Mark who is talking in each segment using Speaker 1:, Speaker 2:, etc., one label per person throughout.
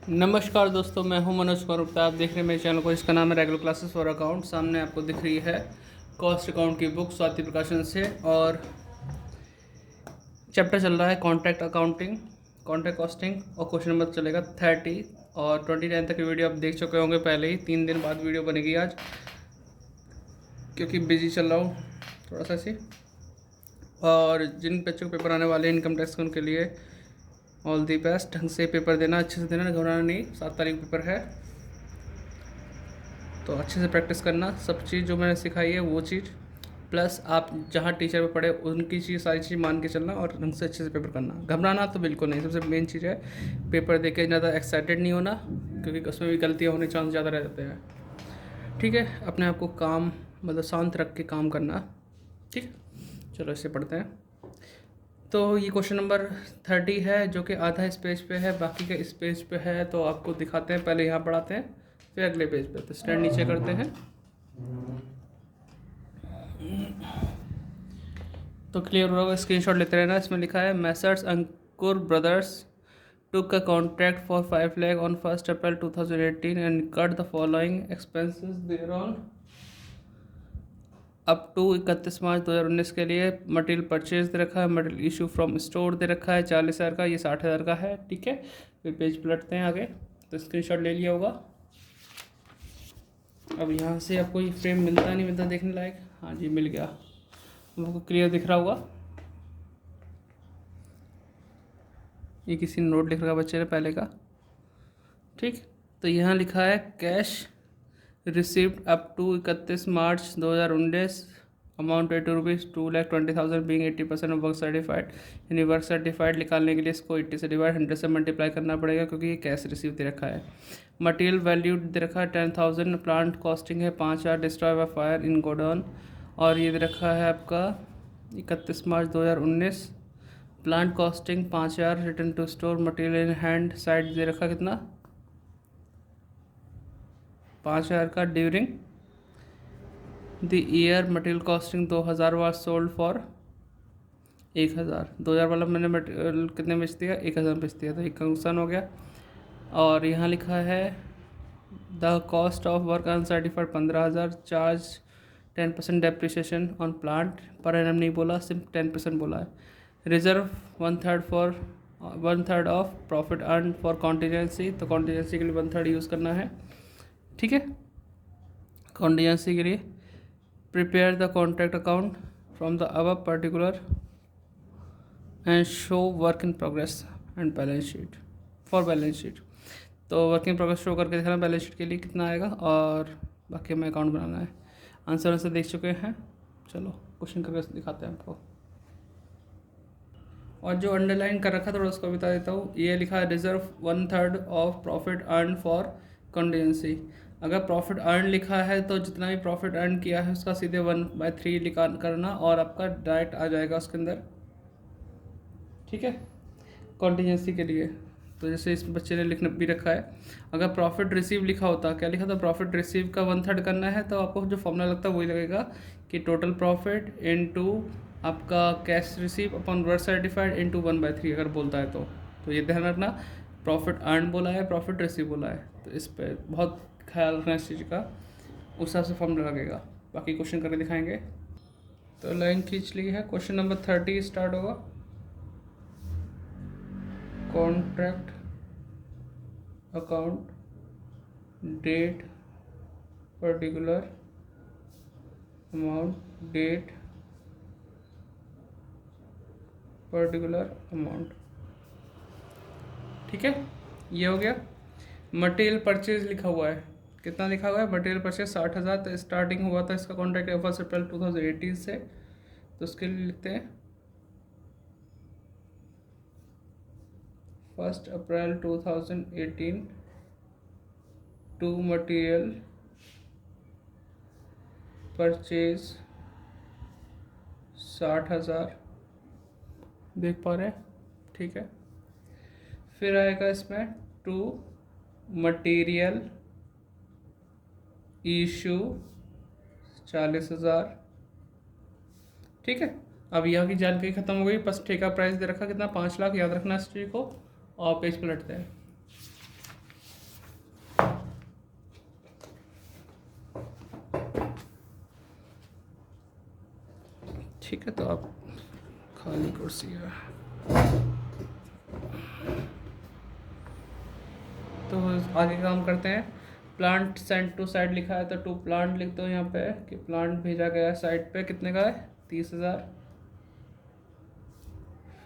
Speaker 1: नमस्कार दोस्तों, मैं हूं मनोज कुमार गुप्ता। आप देख रहे हैं मेरे चैनल को। इसका नाम है रेगुलर क्लासेस फॉर अकाउंट। सामने आपको दिख रही है कॉस्ट अकाउंट की बुक स्वाति प्रकाशन से, और चैप्टर चल रहा है कॉन्ट्रैक्ट अकाउंटिंग, कॉन्ट्रैक्ट कॉस्टिंग, और क्वेश्चन नंबर चलेगा 30 और 29 तक की वीडियो आप देख चुके होंगे पहले ही। 3 दिन बाद वीडियो बनेगी आज, क्योंकि बिजी चल रहा हूँ थोड़ा सा सी। और जिन बच्चों को पेपर आने वाले हैं इनकम टैक्स, उनके लिए ऑल दी बेस्ट। ढंग से पेपर देना, अच्छे से देना, घबराना नहीं। 7 तारीख पेपर है तो अच्छे से प्रैक्टिस करना। सब चीज़ जो मैंने सिखाई है वो चीज़, प्लस आप जहाँ टीचर पे पढ़े उनकी चीज़, सारी चीज़ मान के चलना और ढंग से अच्छे से पेपर करना। घबराना तो बिल्कुल नहीं। सबसे मेन चीज़ है पेपर दे के ज़्यादा एक्साइटेड नहीं होना, क्योंकि उसमें भी गलतियाँ होने चांस ज़्यादा रह जाते हैं। ठीक है, अपने आप को काम मतलब शांत रख के काम करना। ठीक, चलो इसे पढ़ते हैं। तो ये क्वेश्चन नंबर 30 है, जो कि आधा इस पेज पे है, बाकी का इस पेज पे है। तो आपको दिखाते हैं, पहले यहाँ पढ़ाते हैं फिर अगले पेज पे। तो स्टैंड नीचे करते हैं। तो क्लियर होगा, स्क्रीनशॉट लेते रहना। इसमें लिखा है Messrs Ankur brothers took a contract for 5 lakh on 1st April 2018 and cut the following expenses thereon up to 31 March 2019 के लिए। मटेरियल परचेज दे रखा है, मटेरियल इशू फ्रॉम स्टोर दे रखा है 40,000 का, ये 60,000 का है। ठीक है, फिर पेज पलटते हैं आगे। तो स्क्रीनशॉट ले लिया होगा। अब यहाँ से आपको ये फ्रेम मिलता नहीं मिलता देखने लायक? हाँ जी, मिल गया। आपको क्लियर दिख रहा होगा। ये किसी ने नोट लिख रखा बच्चे ने पहले का। ठीक, तो यहाँ लिखा है cash received up to 31 March 2019 amount ₹2 2,20,000 being 80% of work certified. यानी वर्क सर्टिफाइड निकालने के लिए इसको 80 से डिवाइड 100 से मल्टीप्लाई करना पड़ेगा, क्योंकि ये कैश रिसीव दे रखा है। मटेरियल वैल्यू दे रखा है 10,000। प्लांट कॉस्टिंग है 5,000 destroy by fire in godown. और ये दे रखा है आपका 31 March 2019। Plant costing 5,000 return to store. Material in hand side दे रखा कितना 5,000 का। During the year material costing 2,000 was sold for 1,000। 2,000 वाला मैंने मटेरियल कितने बेच दिया? 1,000 बेच दिया, तो एक नुकसान हो गया। और यहाँ लिखा है the cost of work uncertified 15,000। Charge 10% depreciation on plant. Per annum नहीं बोला, सिर्फ 10% बोला है। Reserve 1/3 of profit earn for contingency. तो कॉन्टीजेंसी के लिए 1/3 यूज़ करना है। ठीक है, कॉन्टीजेंसी के लिए prepare the contract account from the above particular and show work in progress and balance sheet for balance sheet. तो वर्क इन प्रोग्रेस शो करके दिखाना बैलेंस शीट के लिए कितना आएगा, और बाकी हमें अकाउंट बनाना है। आंसर से देख चुके हैं, चलो क्वेश्चन करके दिखाते हैं आपको। और जो अंडरलाइन कर रखा था थोड़ा उसको बता देता हूँ। ये लिखा है reserve 1/3 of profit earn for contingency. अगर प्रॉफिट अर्न लिखा है तो जितना भी प्रॉफिट अर्न किया है उसका सीधे 1/3 लिखा करना, और आपका डायरेक्ट आ जाएगा उसके अंदर। ठीक है, कॉन्टीजेंसी के लिए। तो जैसे इस बच्चे ने लिखना भी रखा है, अगर प्रॉफिट रिसीव लिखा होता, क्या लिखा था? प्रॉफिट रिसीव का 1/3 करना है, तो आपको जो फॉर्मूला लगता है वही लगेगा कि टोटल प्रॉफिट इनटू आपका cash receive upon work certified into 1/3 अगर बोलता है तो ये ध्यान रखना। प्रॉफिट अर्न बोला है, प्रॉफिट रिसीव बोला है, तो इस पर बहुत ख्याल रखना इस चीज़ का। उस हिसाब से फॉर्मूला लगेगा। बाकी क्वेश्चन करके दिखाएंगे। तो लाइन खींच ली है। क्वेश्चन नंबर 30 स्टार्ट होगा। Contract account date particular amount date particular amount. ठीक है, ये हो गया। मटेरियल परचेज लिखा हुआ है, कितना लिखा हुआ है? Material purchase 60,000। तो स्टार्टिंग हुआ था इसका कॉन्ट्रैक्ट 1 अप्रैल 2018 से। तो उसके लिए लिखते हैं 1 अप्रैल 2018 टू मटेरियल परचेज 60,000। देख पा रहे हैं? ठीक है, फिर आएगा इसमें टू मटेरियल इशू 40,000। ठीक है, अब यहाँ की जानकारी खत्म हो गई। बस ठेका प्राइस दे रखा कितना 5 लाख, याद रखना इस चीज़ को। और पेज पलटते हैं। ठीक है, तो आप खाली कुर्सी है तो आगे काम करते हैं। प्लांट सेंड टू साइट लिखा है तो टू प्लांट लिख दो यहाँ पे कि प्लांट भेजा गया है साइट पे, कितने का है 30,000।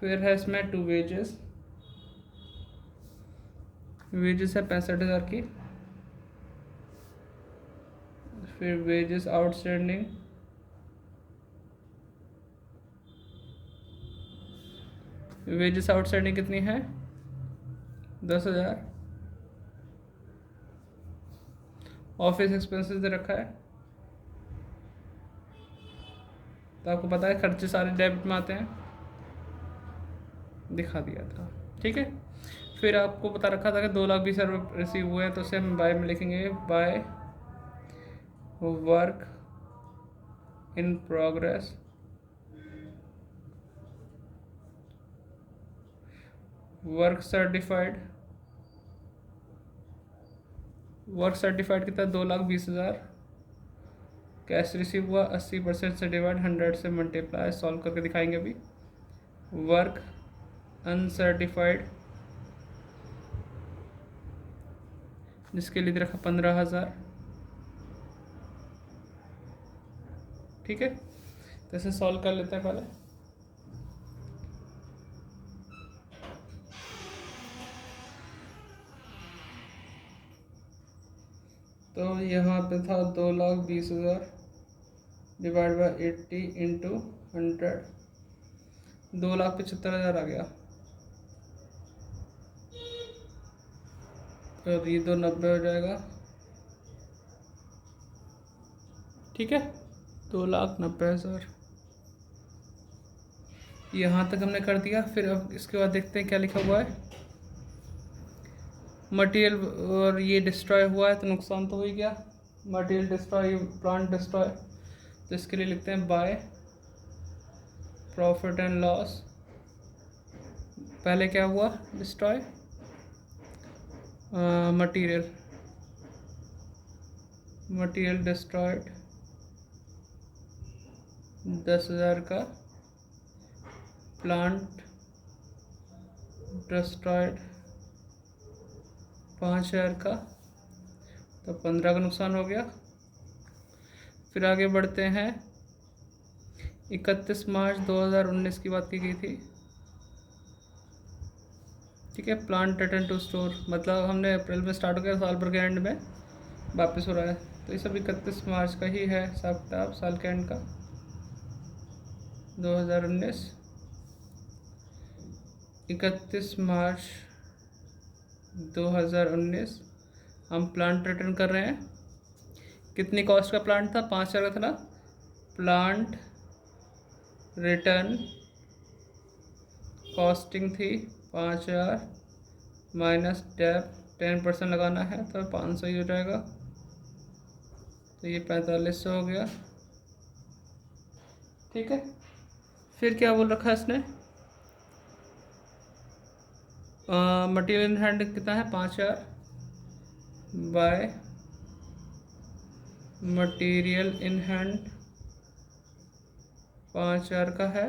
Speaker 1: फिर है इसमें टू वेजेस, वेजेस है 65,000 की। फिर वेजेस आउटस्टैंडिंग, वेजेस आउटस्टैंडिंग कितनी है 10,000। ऑफिस एक्सपेंसेस दे रखा है, तो आपको पता है खर्चे सारे डेबिट में आते हैं, दिखा दिया था। ठीक है, फिर आपको बता रखा था कि 2,20,000 रुपये रिसीव हुए हैं, तो उसे हम बाय में लिखेंगे by work in progress, work certified, work certified कितना 2,20,000, कैश रिसीव हुआ 80% से डिवाइड 100 से मल्टीप्लाई, सॉल्व करके दिखाएंगे अभी। वर्क अनसर्टिफाइड जिसके लिए दे रखा 15,000। ठीक है, तो इसे सॉल्व कर लेते हैं पहले। तो यहाँ पे था 2,20,000 डिवाइड बाई 80 इंटू 100, 2,75,000 आ गया। तो ये 290 हो जाएगा। ठीक है, 2,90,000 यहाँ तक हमने कर दिया। फिर अब इसके बाद देखते हैं क्या लिखा हुआ है। मटेरियल और ये डिस्ट्रॉय हुआ है तो नुकसान तो हो ही गया, मटेरियल डिस्ट्रॉय, प्लांट डिस्ट्रॉय, तो इसके लिए लिखते हैं बाय प्रॉफिट एंड लॉस। पहले क्या हुआ डिस्ट्रॉय, मटेरियल, मटेरियल डिस्ट्रॉयड 10,000 का, प्लांट डिस्ट्रॉयड 5,000 का, तो 15 का नुकसान हो गया। फिर आगे बढ़ते हैं, 31 मार्च 2019 की बात की गई थी। ठीक है, प्लांट रिटर्न टू स्टोर, मतलब हमने अप्रैल में स्टार्ट हो गया, साल भर के एंड में वापस हो रहा है, तो ये सब 31 मार्च का ही है हिसाब किताब, साल के एंड का 2019। 31 मार्च 2019 हम प्लांट रिटर्न कर रहे हैं। कितनी कॉस्ट का प्लांट था, 5,000 का था ना। प्लांट रिटर्न कॉस्टिंग थी 5,000 माइनस डेप 10% लगाना है तो 500 ही हो जाएगा, तो ये 4,500 हो गया। ठीक है, फिर क्या बोल रखा है इसने, मटेरियल इन हैंड कितना है 5,000 बाय मटेरियल इन हैंड 5,000 का है।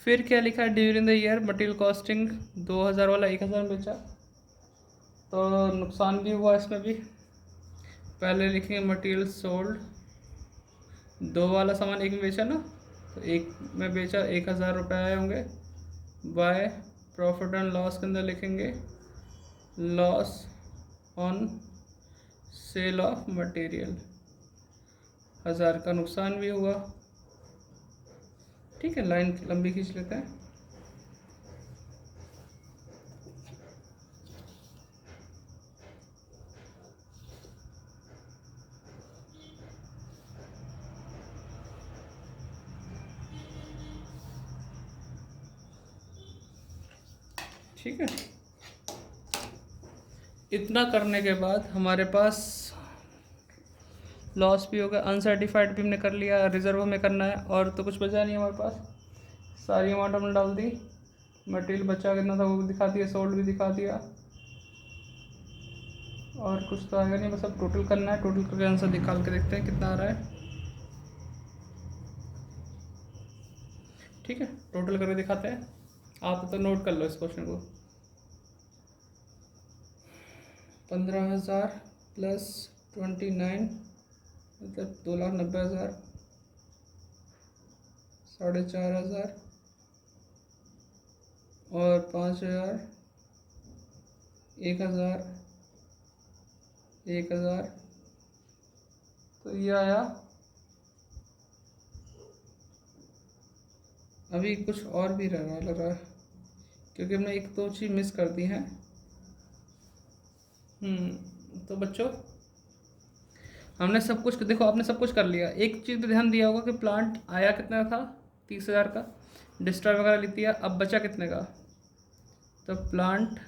Speaker 1: फिर क्या लिखा है, during the year material costing 2,000 वाला 1,000 बेचा, तो नुकसान भी हुआ इसमें भी। पहले लिखेंगे मटेरियल सोल्ड, 2 वाला सामान एक में बेचा ना, तो एक में बेचा 1,000 रुपये आए होंगे, बाय प्रॉफिट एंड लॉस के अंदर लिखेंगे loss on sale of material, 1,000 का नुकसान भी हुआ। ठीक है, लाइन लंबी खींच लेते हैं। ठीक है, इतना करने के बाद हमारे पास लॉस भी होगा, अनसर्टिफाइड भी हमने कर लिया, रिजर्व में करना है, और तो कुछ बचा नहीं हमारे पास, सारी अमाउंट हमने डाल दी। मटेरियल बचा कितना था वो भी दिखा दिया, सोल्ड भी दिखा दिया, और कुछ तो आएगा नहीं, बस अब टोटल करना है। टोटल करके आंसर निकाल के देखते हैं कितना आ रहा है। ठीक है, टोटल करके दिखाते हैं। आप तो नोट कर लो इस क्वेश्चन को। 15,000 प्लस 29 मतलब 2,90,000, 4,500 और 5,000, 1,000, 1,000, तो ये आया। अभी कुछ और भी रहना लग रहा है क्योंकि हमने एक दो चीज़ मिस कर दी हैं। तो बच्चों हमने सब कुछ देखो, आपने सब कुछ कर लिया। एक चीज़ पे ध्यान दिया होगा कि प्लांट आया कितना था, 30,000 का, डिस्ट्रॉय वगैरह लिख दिया। अब बचा कितने का, तो प्लांट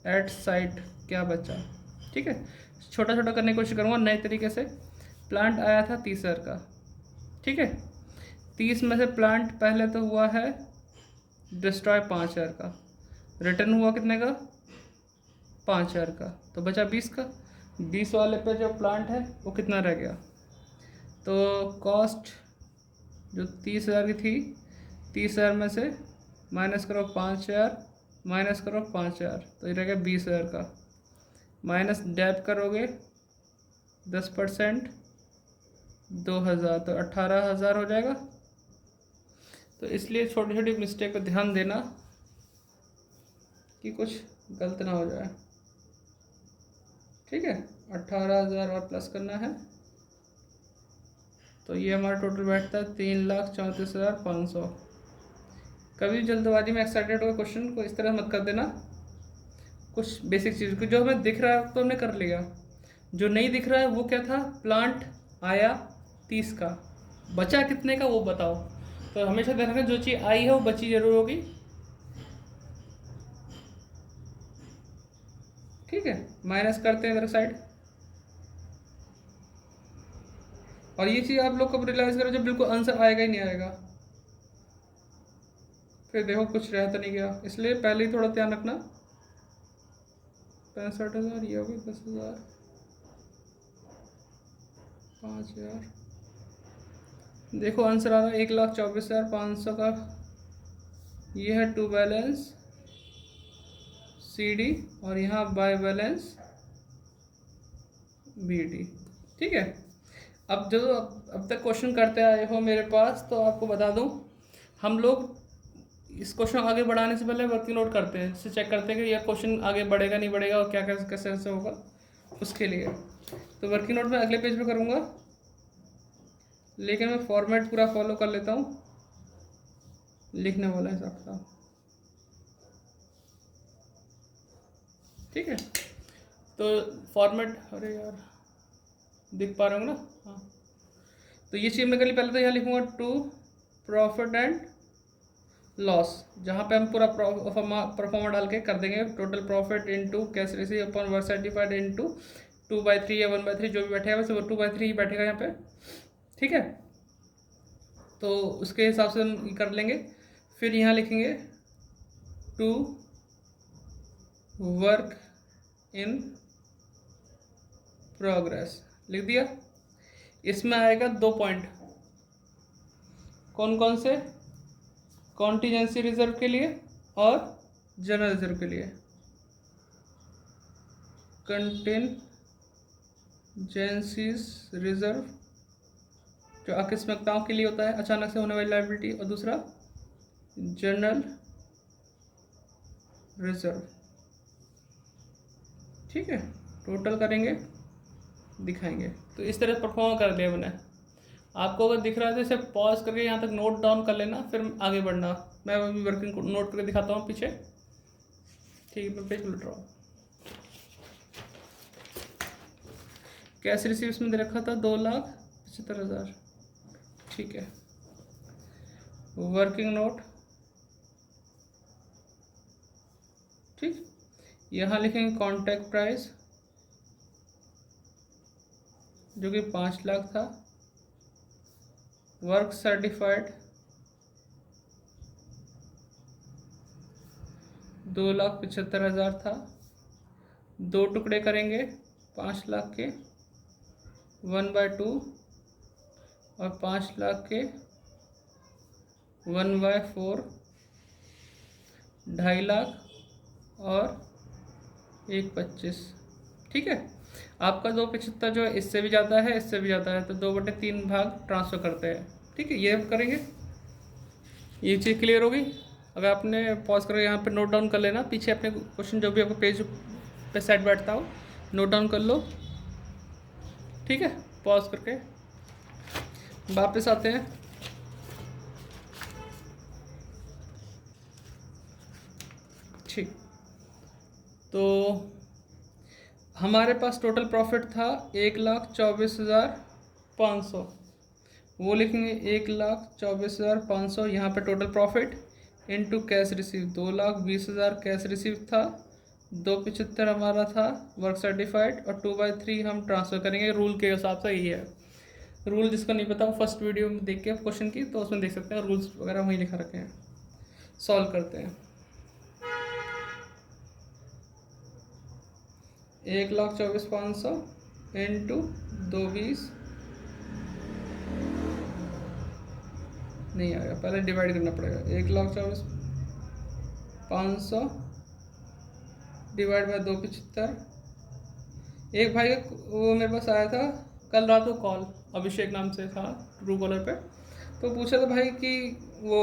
Speaker 1: एट साइट क्या बचा। ठीक है, छोटा छोटा करने की कोशिश करूँगा नए तरीके से। प्लांट आया था 30,000 का, ठीक है। 30 में से प्लांट पहले तो हुआ है डिस्ट्रॉय 5,000 का, रिटर्न हुआ कितने का, 5,000 का, तो बचा 20 का। 20 वाले पे जो प्लांट है वो कितना रह गया, तो कॉस्ट जो 30,000 की थी, 30,000 में से माइनस करो 5,000, माइनस करो 5,000, तो ये रह गया 20,000 का। माइनस डेप करोगे 10%, 2,000, तो 18,000 हो जाएगा। तो इसलिए छोटी छोटी मिस्टेक पर ध्यान देना कि कुछ गलत ना हो जाए। ठीक है, 18,000 और प्लस करना है, तो ये हमारा टोटल बैठता है 3,34,500। कभी जल्दबाजी में एक्साइटेड होकर क्वेश्चन को इस तरह मत कर देना। कुछ बेसिक चीज़ को जो हमें दिख रहा है तो हमने कर लिया, जो नहीं दिख रहा है वो क्या था, प्लांट आया 30 का, बचा कितने का वो बताओ। तो हमेशा ध्यान रखना जो चीज़ आई है वो बची जरूर होगी। ठीक है, माइनस करते हैं इधर साइड। और ये चीज़ आप लोग कब रियलाइज करो, जब बिल्कुल आंसर आएगा ही नहीं आएगा, फिर देखो कुछ रह तो नहीं गया। इसलिए पहले ही थोड़ा ध्यान रखना। 65,000 ये हो गई, 10,000, 5,000, देखो आंसर आ रहा है 1,24,500 का। ये है टू बैलेंस CD और यहाँ बाय बैलेंस BD। ठीक है, अब जो अब तक क्वेश्चन करते आए हो मेरे पास, तो आपको बता दूं, हम लोग इस क्वेश्चन आगे बढ़ाने से पहले वर्किंग नोट करते हैं, इससे चेक करते हैं कि यह क्वेश्चन आगे बढ़ेगा नहीं बढ़ेगा और क्या कैसे कैसे होगा उसके लिए। तो वर्किंग नोट मैं अगले पेज पे करूँगा, लेकिन मैं फॉर्मेट पूरा फॉलो कर लेता हूँ लिखने वाला हिसाब से। ठीक है, तो फॉर्मेट, अरे यार दिख पा रहे हो ना, हाँ। तो ये चीज़ मैं कर ली, पहले तो यहाँ लिखूँगा टू प्रॉफिट एंड लॉस, जहाँ पे हम पूरा परफॉर्मा डाल के कर देंगे। Total profit into cash receive upon work certified into 2/3 या 1/3 जो भी बैठेगा, वैसे वो 2/3 ही बैठेगा यहाँ पे। ठीक है, तो उसके हिसाब से हम कर लेंगे। फिर यहाँ लिखेंगे टू वर्क इन प्रोग्रेस, लिख दिया। इसमें आएगा 2 पॉइंट, कौन कौन से, कॉन्टीजेंसी रिजर्व के लिए और जनरल रिजर्व के लिए। कंटिजेंसीज रिजर्व जो आकस्मिकताओं के लिए होता है, अचानक से होने वाली लायबिलिटी, और दूसरा जनरल रिजर्व। ठीक है, टोटल करेंगे दिखाएंगे। तो इस तरह परफॉर्म कर लिया मैंने। आपको अगर दिख रहा है तो इसे पॉज करके यहाँ तक नोट डाउन कर लेना, फिर आगे बढ़ना। मैं अभी वर्किंग नोट करके दिखाता हूँ पीछे। ठीक है, मैं पेज उलट रहा हूँ। कैश रिसीव्स में दे रखा था 2,75,000। ठीक है, वर्किंग नोट, ठीक, यहाँ लिखेंगे कॉन्ट्रैक्ट प्राइस जो कि 5 लाख था, वर्क सर्टिफाइड 2,75,000 था। 2 टुकड़े करेंगे 5 लाख के, 1/2 और 5 लाख के 1/4 2.5 लाख और 1/25। ठीक है, आपका 2/75 जो है इससे भी ज़्यादा है, इससे भी ज़्यादा है, तो 2/3 भाग ट्रांसफ़र करते हैं। ठीक है, ये हम करेंगे। ये चीज़ क्लियर होगी। अगर आपने पॉज करके यहाँ पे नोट डाउन कर लेना, पीछे अपने क्वेश्चन जो भी आपको पेज पे सेट बैठता हो नोट डाउन कर लो। ठीक है, पॉज करके वापस आते हैं। ठीक, तो हमारे पास टोटल प्रॉफिट था 1,24,500। वो लिखेंगे 1,24,500 यहाँ पे total profit into cash receive. 2,20,000 cash receive था, 275 हमारा था वर्क सर्टिफाइड, और 2/3 हम ट्रांसफ़र करेंगे। रूल के हिसाब से यही है। रूल जिसको नहीं पता वो फर्स्ट वीडियो में देख के क्वेश्चन की तो उसमें देख सकते हैं, रूल्स वगैरह वहीं लिखा रखे हैं। सॉल्व करते हैं। 1,24,500 इंटू 220 नहीं आएगा, पहले डिवाइड करना पड़ेगा। 1,24,500 डिवाइड बाय 275। एक भाई वो मेरे पास आया था कल रात को कॉल, अभिषेक नाम से था, ट्रू कॉलर पे। तो पूछा था भाई कि वो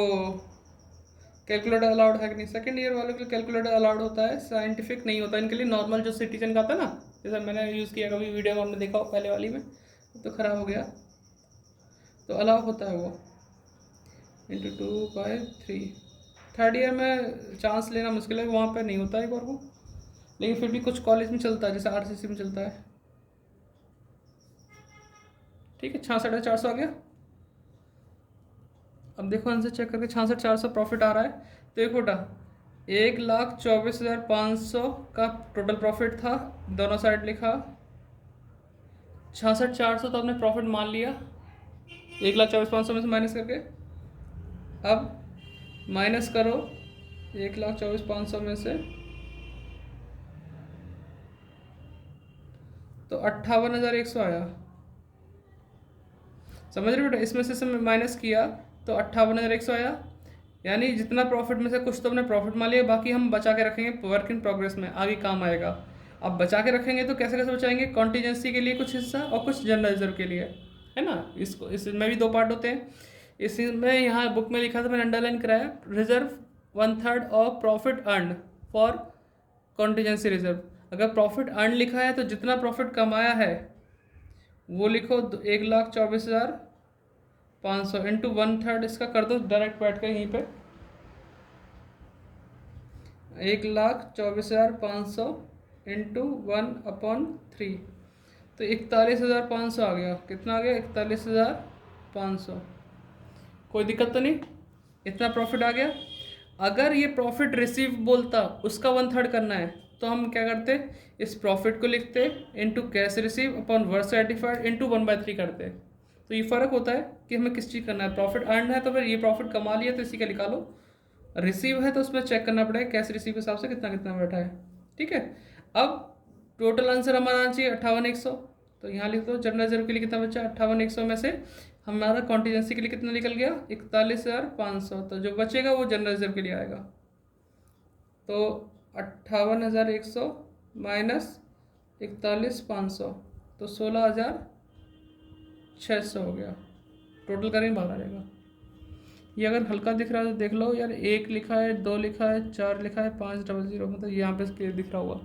Speaker 1: कैलकुलेटर अलाउड है कि नहीं। सेकंड ईयर वालों के लिए कैलकुलेटर अलाउड होता है, साइंटिफिक नहीं होता इनके लिए। नॉर्मल जो सिटीजन का था ना, जैसे मैंने यूज़ किया, कभी वीडियो में हमने देखा हो पहले वाली में, तो ख़राब हो गया, तो अलाउ होता है वो। इंटू 2/3। थर्ड ईयर में चांस लेना मुश्किल है, वहाँ पर नहीं होता एक बार वो, लेकिन फिर भी कुछ कॉलेज में चलता है, जैसे RCC में चलता है। ठीक है, 66,400 आ गया। अब देखो आंसर चेक करके, 66,400 प्रॉफिट आ रहा है। तो एक बेटा 1,24,500 का टोटल प्रॉफिट था, दोनों साइड लिखा। 66,400 तो आपने प्रॉफिट मान लिया 1,24,500 में से माइनस करके। अब माइनस करो 1,24,500 में से, तो 58,100 आया। समझ रहे हो बेटा, इसमें से माइनस किया तो 58,100 आया। यानी जितना प्रॉफिट में से कुछ तो हमने प्रॉफिट मान लिया, बाकी हम बचा के रखेंगे वर्क इन प्रोग्रेस में, आगे काम आएगा। अब बचा के रखेंगे तो कैसे कैसे बचाएंगे, कॉन्टीजेंसी के लिए कुछ हिस्सा और कुछ जनरल रिजर्व के लिए, है ना। इसमें भी 2 पार्ट होते हैं। इसमें यहाँ बुक में लिखा था, मैंने अंडरलाइन कराया, reserve 1/3 of profit earn for contingency reserve. अगर प्रॉफिट अर्न लिखा है तो जितना प्रॉफिट कमाया है वो लिखो 1,24,500 इंटू 1/3 इसका कर दो डायरेक्ट बैठ कर यहीं पे। 1,24,500 इंटू 1/3, तो 41,500 आ गया। कितना आ गया, 41,500। कोई दिक्कत तो नहीं, इतना प्रॉफिट आ गया। अगर ये प्रॉफिट रिसीव बोलता उसका 1/3 करना है तो हम क्या करते, इस प्रॉफिट को लिखते into cash receive upon work certified into 1/3 करते। तो ये फ़र्क होता है कि हमें किस चीज़ करना है। प्रॉफिट अर्न है तो फिर ये प्रॉफिट कमा लिया तो इसी का निकालो, रिसीव है तो उसमें चेक करना पड़ेगा कैश रिसीव के हिसाब से कितना कितना बैठा है। ठीक है, अब टोटल आंसर हमारा आना चाहिए 58,100। तो यहाँ लिख दो जनरल रिजर्व के लिए कितना बचा, 58,100 में से हमारा कॉन्टीजेंसी के लिए कितना निकल गया, 41,500। तो जो बचेगा वो जनरल रिजर्व के लिए आएगा। तो 58,100 माइनस 41,500 तो 16,600 हो गया। टोटल करेंगे बाहर आ जाएगा। ये अगर हल्का दिख रहा है तो देख लो यार, 1 लिखा है, 2 लिखा है, 4 लिखा है, 500 मतलब यहाँ पे क्लियर दिख रहा हुआ।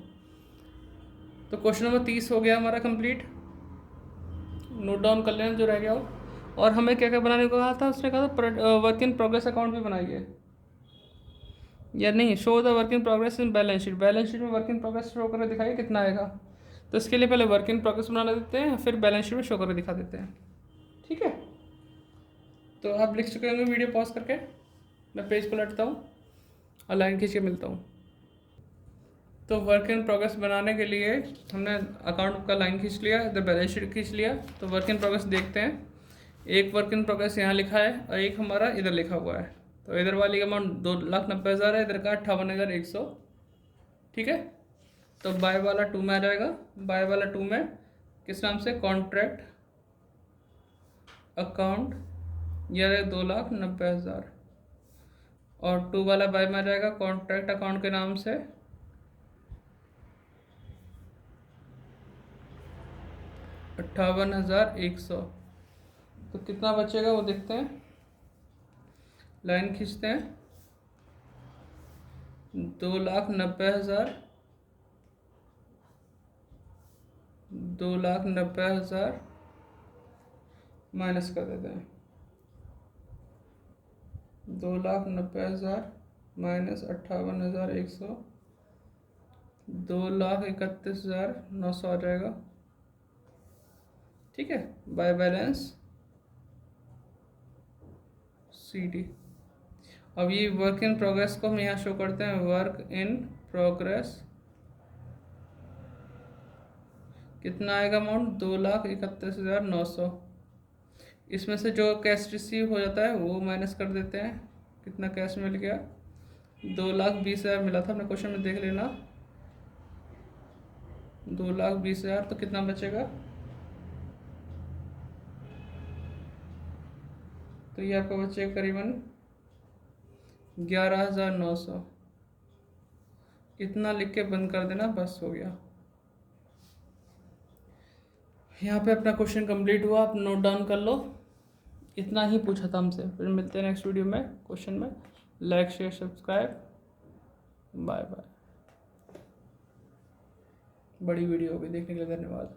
Speaker 1: तो क्वेश्चन नंबर 30 हो गया हमारा कंप्लीट। नोट डाउन कर लेना जो रह गया हो। और हमें क्या क्या बनाने को कहा था, उसने कहा था वर्क इन प्रोग्रेस अकाउंट भी बनाइए या नहीं। Show the work in progress in balance sheet. Balance sheet में वर्क इन प्रोग्रेस शो करके दिखाइए कितना आएगा। तो इसके लिए पहले वर्क इन प्रोग्रेस बना देते हैं, फिर बैलेंस शीट में शो करके दिखा देते हैं। ठीक है, तो आप लिख चुके होंगे वीडियो पॉज करके। मैं पेज पलटता हूँ और लाइन खींच के मिलता हूँ। तो वर्क इन प्रोग्रेस बनाने के लिए हमने अकाउंट का लाइन खींच लिया, इधर बैलेंस शीट खींच लिया। तो वर्क इन प्रोग्रेस देखते हैं। एक वर्क इन प्रोग्रेस यहाँ लिखा है और एक हमारा इधर लिखा हुआ है। तो इधर वाली अमाउंट 2,90,000 है, इधर का 58,100। ठीक है, तो बाय वाला 2 में आ जाएगा। बाय वाला 2 में किस नाम से, कॉन्ट्रैक्ट अकाउंट, यह 2,90,000। और 2 वाला बाय में आ जाएगा कॉन्ट्रैक्ट अकाउंट के नाम से 58,100। तो कितना बचेगा वो देखते हैं, लाइन खींचते हैं। 2,90,000, 2,90,000 माइनस कर देते हैं। 2,90,000 माइनस 58,100, 2,31,900 आ जाएगा। ठीक है, बाय बैलेंस CD। अब ये वर्क इन प्रोग्रेस को हम यहाँ शो करते हैं, वर्क इन प्रोग्रेस। कितना आएगा अमाउंट, 2,31,900। इसमें से जो कैश रिसीव हो जाता है वो माइनस कर देते हैं। कितना कैश मिल गया, 2,20,000 मिला था, अपने क्वेश्चन में देख लेना। 2,20,000, तो कितना बचेगा, तो ये आपका बचेगा करीबन 11,900। इतना लिख के बंद कर देना, बस हो गया। यहाँ पे अपना क्वेश्चन कंप्लीट हुआ, आप नोट डाउन कर लो। इतना ही पूछा था हमसे। फिर मिलते हैं नेक्स्ट वीडियो में क्वेश्चन में। Like share subscribe, bye bye. बड़ी वीडियो होगी, देखने के लिए धन्यवाद।